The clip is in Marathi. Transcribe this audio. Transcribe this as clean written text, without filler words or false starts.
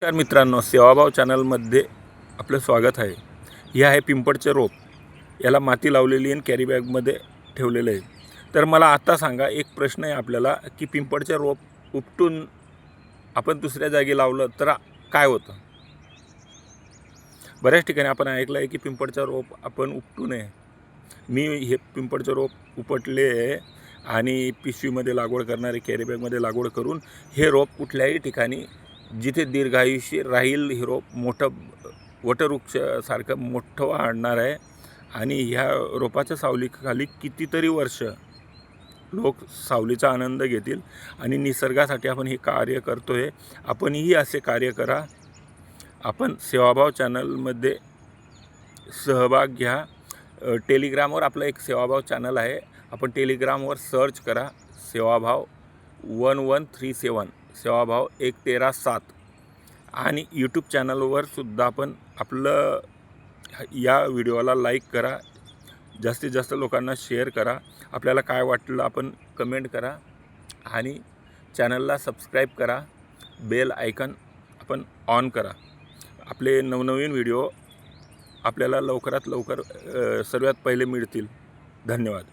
नमस्कार मित्रांनो, सेवाभाव चॅनलमध्ये आपलं स्वागत आहे. हे आहे पिंपळचे रोप. याला माती लावलेली आणि कॅरी बॅगमध्ये ठेवलेलं आहे. तर मला आता सांगा, एक प्रश्न आहे आपल्याला की पिंपळचे रोप उपटून आपण दुसऱ्या जागी लावलं तर काय होतं? बऱ्याच ठिकाणी आपण ऐकलं आहे की पिंपळचं रोप आपण उपटू नये. मी हे पिंपळचं रोप उपटले आहे आणि पिशवीमध्ये लागवड करणारे कॅरी बॅगमध्ये लागवड करून हे रोप कुठल्याही ठिकाणी जिथे दीर्घायुष्य राहील हे रोप मोठं वटवृक्षासारखं मोठं वाढणार आहे. आणि ह्या रोपाच्या सावलीखाली कितीतरी वर्ष लोक सावलीचा आनंद घेतील आणि निसर्गासाठी आपण हे कार्य करतो आहे. आपणही असे कार्य करा. आपण सेवाभाव चॅनलमध्ये सहभाग घ्या. टेलिग्रामवर आपलं एक सेवाभाव चॅनल आहे. आपण टेलिग्रामवर सर्च करा सेवाभाव 1137 सेवाभाव 113-7 आणि यूट्यूब चॅनलवर सुद्धा आपण आपलं या व्हिडिओला लाईक करा. जास्तीत जास्त लोकांना शेअर करा. आपल्याला काय वाटलं आपण कमेंट करा आणि चॅनलला सबस्क्राईब करा. बेल आयकन आपण ऑन करा. आपले नवनवीन व्हिडिओ आपल्याला लवकरात लवकर सर्वात पहिले मिळतील. धन्यवाद.